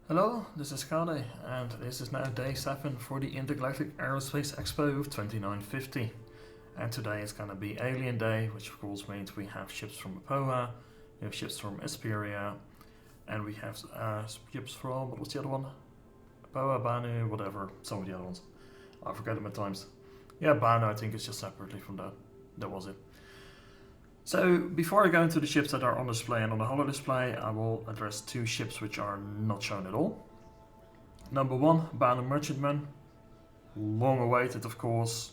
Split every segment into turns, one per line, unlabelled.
Hello, this is Kade, and this is now day 7 for the Intergalactic Aerospace Expo of 2950. And today is gonna be Alien Day, which of course means we have ships from Aopoa, we have ships from Esperia, and we have ships from, what was the other one? Aopoa, Banu, whatever, some of the other ones. I forget them at times. Yeah, Banu, I think it's just separately from that. That was it. So, before I go into the ships that are on display and on the holo display, I will address two ships which are not shown at all. Number 1, Banu Merchantman. Long awaited, of course.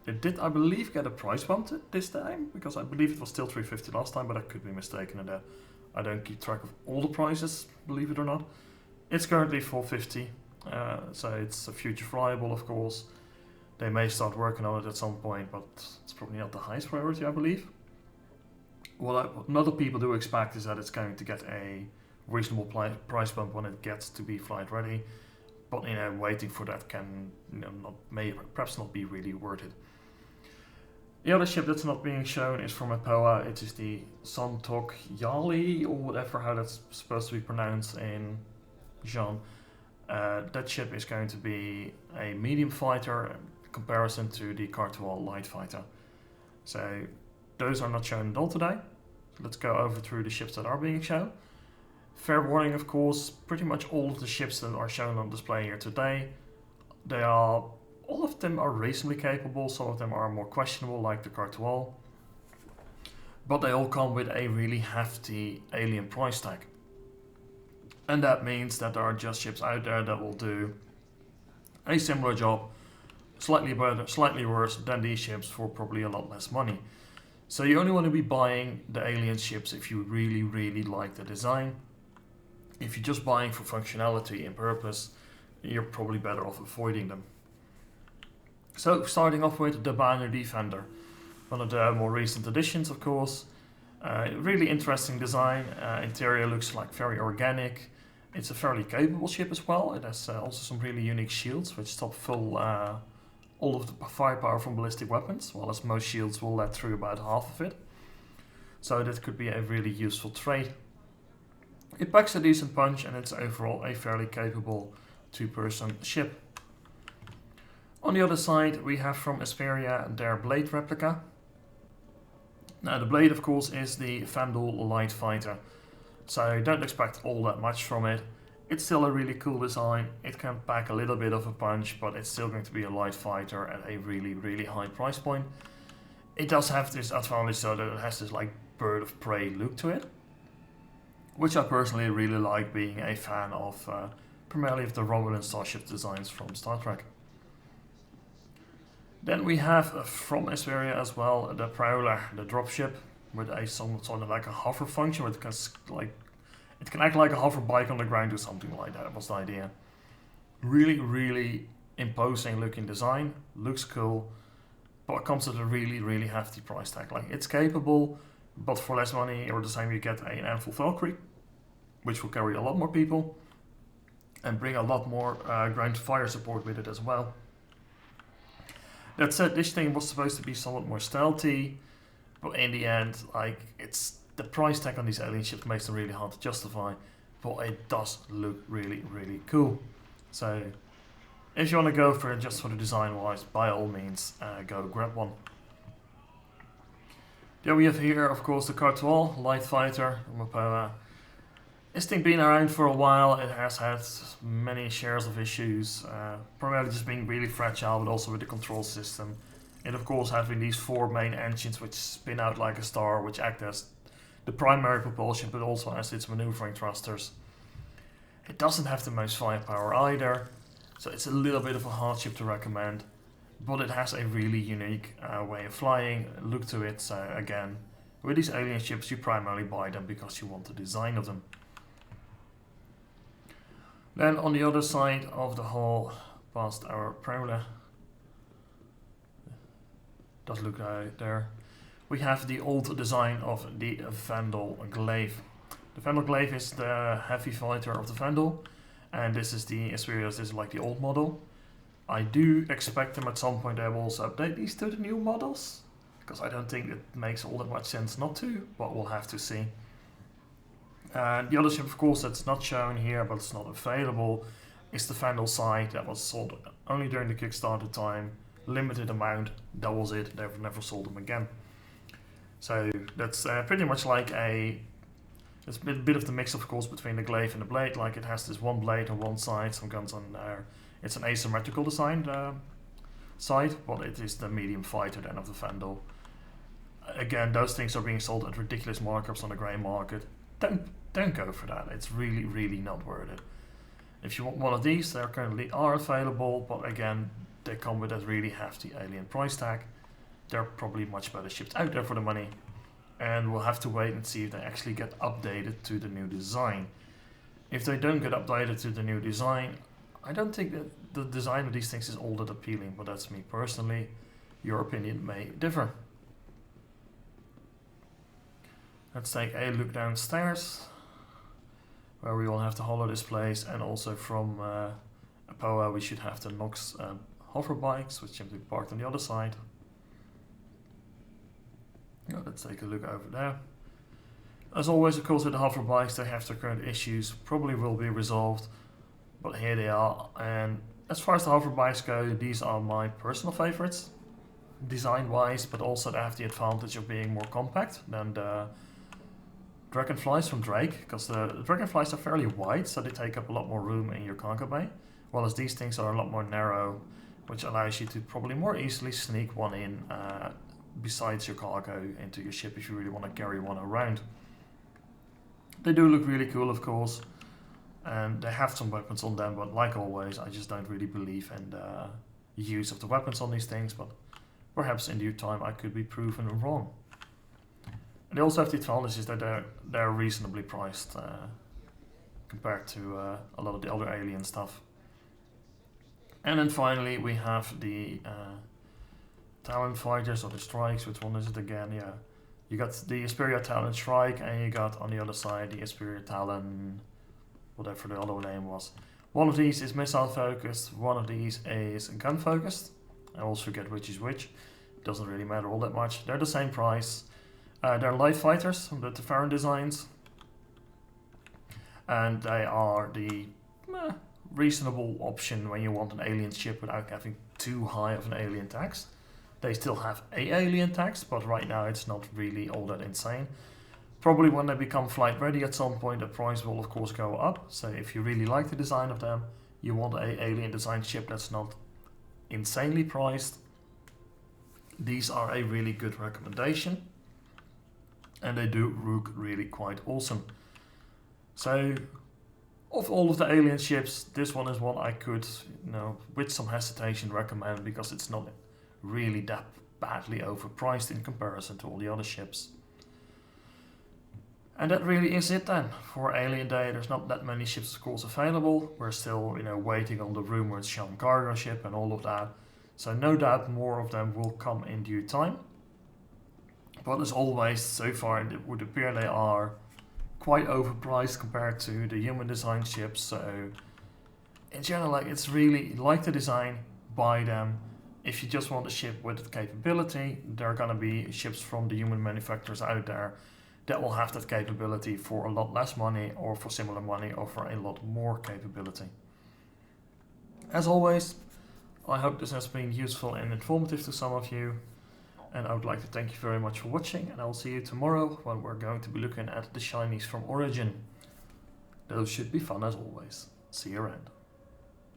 It did, I believe, get a price bump this time, because I believe it was still 350 last time, but I could be mistaken in that. I don't keep track of all the prices, believe it or not. It's currently 450, so it's a future flyable, of course. They may start working on it at some point, but it's probably not the highest priority, I believe. What other people do expect is that it's going to get a reasonable price bump when it gets to be flight ready, but waiting for that can perhaps not be really worth it. The other ship that's not being shown is from Aopoa. It is the Santok Yali, or whatever how that's supposed to be pronounced in Jean. That ship is going to be a medium fighter in comparison to the Cartual light fighter. So those are not shown at all today. Let's go over through the ships that are being shown. Fair warning, of course, pretty much all of the ships that are shown on display here today, all of them are reasonably capable, some of them are more questionable, like the Cartual. But they all come with a really hefty alien price tag. And that means that there are just ships out there that will do a similar job, slightly better, slightly worse than these ships for probably a lot less money. So you only want to be buying the alien ships if you really, really like the design. If you're just buying for functionality and purpose, you're probably better off avoiding them. So starting off with the Banu Defender, one of the more recent additions, of course. Really interesting design. Interior looks like very organic. It's a fairly capable ship as well. It has also some really unique shields which stop all of the firepower from ballistic weapons, while as most shields will let through about half of it. So that could be a really useful trait. It packs a decent punch, and it's overall a fairly capable two-person ship. On the other side, we have from Esperia their Blade replica. Now the Blade, of course, is the Vandal light fighter, so don't expect all that much from it. It's still a really cool design. It can pack a little bit of a punch, but it's still going to be a light fighter at a really, really high price point. It does have this advantage so that it has this like bird of prey look to it, which I personally really like, being a fan of primarily of the Romulan starship designs from Star Trek. Then we have from Esperia as well the Prowler, the dropship, with a sort of like a hover function, where it can act like a hover bike on the ground or something like that. Was the idea. Really, really imposing looking design, looks cool, but it comes at a really, really hefty price tag. Like, it's capable, but for less money or the same you get an Amphil Valkyrie, which will carry a lot more people and bring a lot more ground fire support with it as well. That said, this thing was supposed to be somewhat more stealthy, but in the end, like, the price tag on these alien ships makes them really hard to justify, but it does look really, really cool. So if you want to go for it just for the design wise, by all means, go grab one. Then we have here, of course, the Cartual light fighter from Aopoa. This thing been around for a while. It has had many shares of issues, primarily just being really fragile, but also with the control system. And of course having these 4 main engines which spin out like a star, which act as the primary propulsion, but also as its maneuvering thrusters. It doesn't have the most firepower either, so it's a little bit of a hardship to recommend, but it has a really unique way of flying, look to it. So again, with these alien ships you primarily buy them because you want the design of them. Then on the other side of the hall, past our Prowler, does look there, we have the old design of the Vandal Glaive. The Vandal Glaive is the heavy fighter of the Vandal, and this is this is like the old model. I do expect them at some point they will also update these to the new models, because I don't think it makes all that much sense not to, but we'll have to see. And the other ship, of course, that's not shown here, but it's not available, is the Vandal side that was sold only during the Kickstarter time, limited amount, that was it, they've never sold them again. So that's pretty much like it's a bit of the mix, of course, between the glaive and the blade, like it has this one blade on one side, some guns on there. It's an asymmetrical designed side, but it is the medium fighter then of the Vandal. Again, those things are being sold at ridiculous markups on the grey market. Don't go for that. It's really, really not worth it. If you want one of these, they currently are available, but again, they come with that really hefty alien price tag. There are probably much better ships out there for the money, and we'll have to wait and see if they actually get updated to the new design. If they don't get updated to the new design, I don't think that the design of these things is all that appealing, but that's me personally. Your opinion may differ. Let's take a look downstairs, where we will have the holo displays, and also from Aopoa we should have the Nox hover bikes, which should be parked on the other side. Now, let's take a look over there. As always, of course, with the hover bikes, they have their current issues, probably will be resolved, but here they are. And as far as the hover bikes go, these are my personal favorites, design-wise, but also they have the advantage of being more compact than the Dragonflies from Drake, because the Dragonflies are fairly wide, so they take up a lot more room in your cargo bay, whereas these things are a lot more narrow, which allows you to probably more easily sneak one in besides your cargo into your ship if you really want to carry one around. They do look really cool, of course, and they have some weapons on them, but like always, I just don't really believe in the use of the weapons on these things, but perhaps in due time I could be proven wrong. They also have the advantages that they're reasonably priced compared to a lot of the other alien stuff. And then finally we have the Talon fighters, or the strikes. Which one is it again? Yeah, you got the Esperia Talon strike, and you got on the other side the Esperia Talon, whatever the other name was. One of these is missile focused, one of these is gun focused. I always forget which is which. Doesn't really matter all that much. They're the same price. They're light fighters, the Terran designs, and they are the reasonable option when you want an alien ship without having too high of an alien tax. They still have a alien tax, but right now it's not really all that insane. Probably when they become flight ready at some point, the price will of course go up. So if you really like the design of them, you want a alien designed ship that's not insanely priced, these are a really good recommendation. And they do look really quite awesome. So, of all of the alien ships, this one is one I could, with some hesitation recommend, because it's not really that badly overpriced in comparison to all the other ships. And that really is it then for Alien Day. There's not that many ships, of course, available. We're still, waiting on the rumored Shan cargo ship and all of that. So no doubt more of them will come in due time. But as always, so far it would appear they are quite overpriced compared to the human design ships. So in general, it's really like the design, buy them. If you just want a ship with the capability, there are going to be ships from the human manufacturers out there that will have that capability for a lot less money, or for similar money, or for a lot more capability. As always, I hope this has been useful and informative to some of you. And I would like to thank you very much for watching, and I'll see you tomorrow when we're going to be looking at the shinies from Origin. Those should be fun as always. See you around.